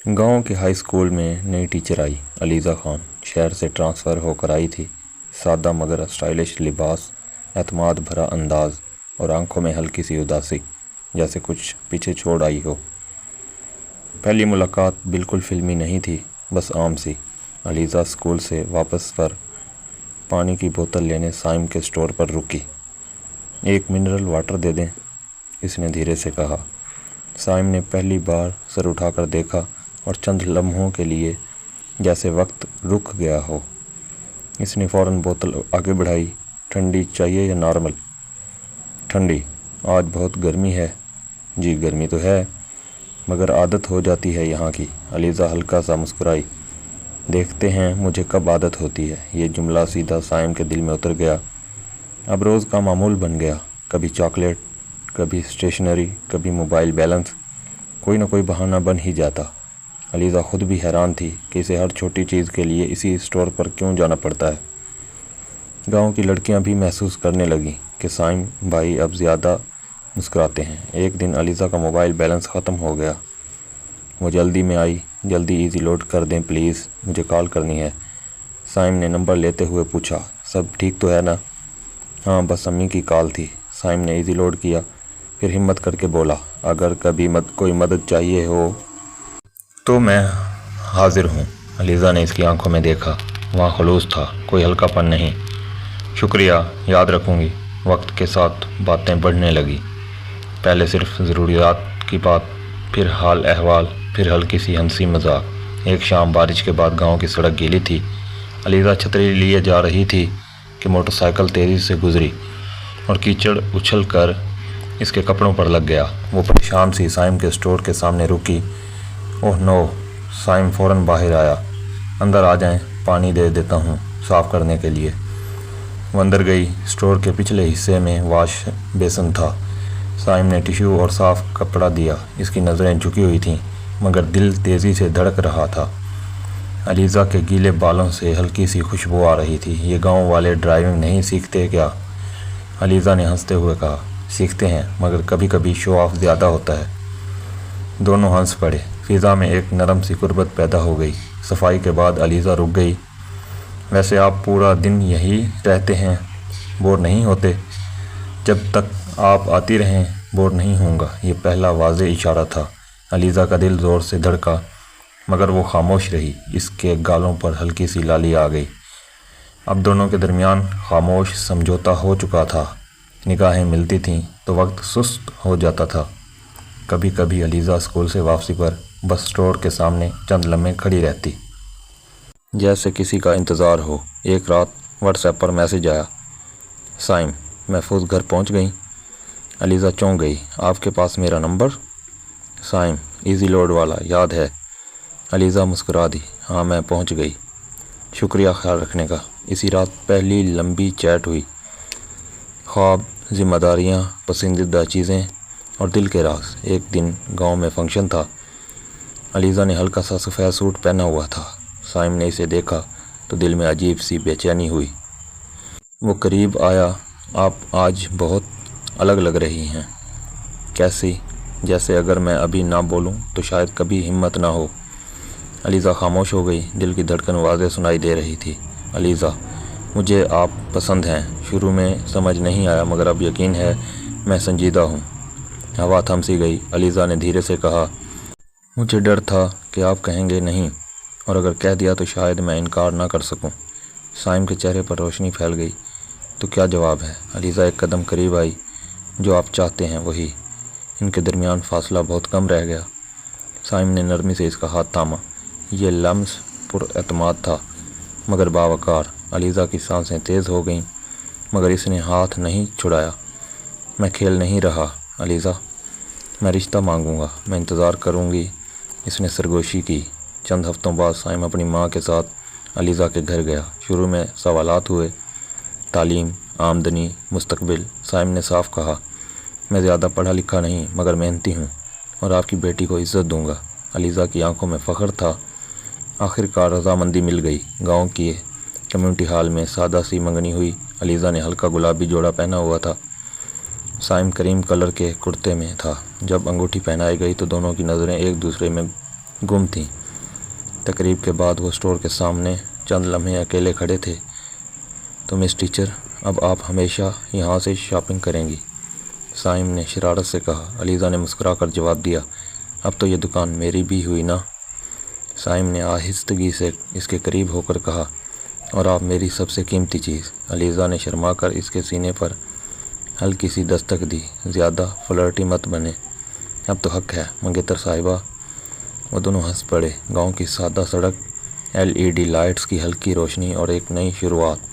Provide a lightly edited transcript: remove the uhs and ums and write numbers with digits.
गांव के high school में नई टीचर आई। अलीज़ा खान शहर से ट्रांसफ़र होकर आई थी। सादा मगर स्टाइलिश लिबास, एतमाद भरा अंदाज और आंखों में हल्की सी उदासी, जैसे कुछ पीछे छोड़ आई हो। पहली मुलाकात बिल्कुल फिल्मी नहीं थी, बस आम सी। अलीज़ा स्कूल से वापस पर पानी की बोतल लेने साइम के स्टोर पर रुकी। एक मिनरल वाटर दे दें, इसने धीरे से कहा। साइम ने पहली बार सर उठाकर देखा और चंद लम्हों के लिए जैसे वक्त रुक गया हो। इसने फ़ौरन बोतल आगे बढ़ाई। ठंडी चाहिए या नॉर्मल? ठंडी। आज बहुत गर्मी है। जी गर्मी तो है, मगर आदत हो जाती है यहाँ की। अलीज़ा हल्का सा मुस्कुराई। देखते हैं मुझे कब आदत होती है। ये जुमला सीधा साइम के दिल में उतर गया। अब रोज़ का मामूल बन गया। कभी चॉकलेट, कभी स्टेशनरी, कभी मोबाइल बैलेंस, कोई ना कोई बहाना बन ही जाता। अलीज़ा खुद भी हैरान थी कि इसे हर छोटी चीज़ के लिए इसी स्टोर पर क्यों जाना पड़ता है। गांव की लड़कियां भी महसूस करने लगीं कि साइम भाई अब ज़्यादा मुस्कुराते हैं। एक दिन अलीज़ा का मोबाइल बैलेंस ख़त्म हो गया। वो जल्दी में आई। जल्दी इजी लोड कर दें प्लीज़, मुझे कॉल करनी है। साइम ने नंबर लेते हुए पूछा, सब ठीक तो है ना? हाँ, बस अम्मी की कॉल थी। साइम ने इजी लोड किया, फिर हिम्मत करके बोला, अगर कभी कोई मदद चाहिए हो तो मैं हाजिर हूँ। अलीज़ा ने इसकी आंखों में देखा। वहाँ खलूस था, कोई हल्कापन नहीं। शुक्रिया, याद रखूँगी। वक्त के साथ बातें बढ़ने लगी। पहले सिर्फ ज़रूरियात की बात, फिर हाल अहवाल, फिर हल्की सी हंसी मजाक। एक शाम बारिश के बाद गांव की सड़क गीली थी। अलीज़ा छतरी लिए जा रही थी कि मोटरसाइकिल तेज़ी से गुजरी और कीचड़ उछल कर इसके कपड़ों पर लग गया। वो परेशान सी साइम के स्टोर के सामने रुकी। Oh no! साइम फ़ौरन बाहर आया। अंदर आ जाएं, पानी दे देता हूँ साफ़ करने के लिए। वो अंदर गई। स्टोर के पिछले हिस्से में वाश बेसन था। साइम ने टिश्यू और साफ़ कपड़ा दिया। इसकी नज़रें झुकी हुई थीं, मगर दिल तेज़ी से धड़क रहा था। अलीज़ा के गीले बालों से हल्की सी खुशबू आ रही थी। ये गांव वाले ड्राइविंग नहीं सीखते क्या? अलीज़ा ने हंसते हुए कहा, सीखते हैं, मगर कभी कभी शो ऑफ ज़्यादा होता है। दोनों हंस पड़े। फ़िज़ा में एक नरम सी कुर्बत पैदा हो गई। सफाई के बाद अलीज़ा रुक गई। वैसे आप पूरा दिन यहीं रहते हैं, बोर नहीं होते? जब तक आप आती रहें बोर नहीं होऊंगा। ये पहला वाज़े इशारा था। अलीज़ा का दिल ज़ोर से धड़का, मगर वो खामोश रही। इसके गालों पर हल्की सी लाली आ गई। अब दोनों के दरमियान खामोश समझौता हो चुका था। निगाहें मिलती थीं तो वक्त सुस्त हो जाता था। कभी कभी अलीज़ा स्कूल से वापसी पर बस स्टोर के सामने चंद लम्हे खड़ी रहती, जैसे किसी का इंतज़ार हो। एक रात व्हाट्सएप पर मैसेज आया, साइम महफूज घर पहुंच गई। अलीज़ा चौंक गई। आपके पास मेरा नंबर? साइम, इजी लोड वाला, याद है? अलीज़ा मुस्कुरा दी। हाँ, मैं पहुंच गई। शुक्रिया ख्याल रखने का। इसी रात पहली लंबी चैट हुई। ख्वाब, ज़िम्मेदारियाँ, पसंदीदा चीज़ें और दिल के राज। एक दिन गांव में फंक्शन था। अलीज़ा ने हल्का सा सफ़ेद सूट पहना हुआ था। साइम ने इसे देखा तो दिल में अजीब सी बेचैनी हुई। वो करीब आया। आप आज बहुत अलग लग रही हैं। कैसी? जैसे अगर मैं अभी ना बोलूं तो शायद कभी हिम्मत ना हो। अलीज़ा खामोश हो गई। दिल की धड़कन वाज़े सुनाई दे रही थी। अलीज़ा, मुझे आप पसंद हैं। शुरू में समझ नहीं आया, मगर अब यकीन है मैं संजीदा हूँ। हवा थम सी गई। अलीज़ा ने धीरे से कहा, मुझे डर था कि आप कहेंगे नहीं, और अगर कह दिया तो शायद मैं इनकार ना कर सकूं। साइम के चेहरे पर रोशनी फैल गई। तो क्या जवाब है? अलीज़ा एक कदम करीब आई। जो आप चाहते हैं वही। इनके दरमियान फासला बहुत कम रह गया। साइम ने नरमी से इसका हाथ थामा। ये लम्स पुरएतमाद था, मगर बावकार। अलीज़ा की सांसें तेज़ हो गईं, मगर इसने हाथ नहीं छुड़ाया। मैं खेल नहीं रहा अलीज़ा, मैं रिश्ता मांगूंगा, मैं इंतज़ार करूंगी। इसने सरगोशी की। चंद हफ्तों बाद साइम अपनी माँ के साथ अलीज़ा के घर गया। शुरू में सवालात हुए, तालीम, आमदनी, मुस्तकबिल। साइम ने साफ कहा, मैं ज़्यादा पढ़ा लिखा नहीं, मगर मेहनती हूँ और आपकी बेटी को इज़्ज़त दूंगा। अलीज़ा की आंखों में फ़ख्र था। आखिरकार रजामंदी मिल गई। गांव की कम्युनिटी हॉल में सादा सी मंगनी हुई। अलीज़ा ने हल्का गुलाबी जोड़ा पहना हुआ था। साइम करीम कलर के कुर्ते में था। जब अंगूठी पहनाई गई तो दोनों की नज़रें एक दूसरे में گم تھیں۔ تقریب کے بعد وہ اسٹور کے سامنے چند لمحے اکیلے کھڑے تھے۔ تو مس ٹیچر، اب آپ ہمیشہ یہاں سے شاپنگ کریں گی؟ سائم نے شرارت سے کہا۔ علیزہ نے مسکرا کر جواب دیا، اب تو یہ دکان میری بھی ہوئی نا۔ سائم نے آہستگی سے اس کے قریب ہو کر کہا، اور آپ میری سب سے قیمتی چیز۔ علیزہ نے شرما کر اس کے سینے پر ہلکی سی دستک دی۔ زیادہ فلرٹی مت بنے، اب تو حق ہے منگیتر صاحبہ۔ وہ دونوں ہنس پڑے۔ گاؤں کی سادہ سڑک، LED لائٹس کی ہلکی روشنی اور ایک نئی شروعات۔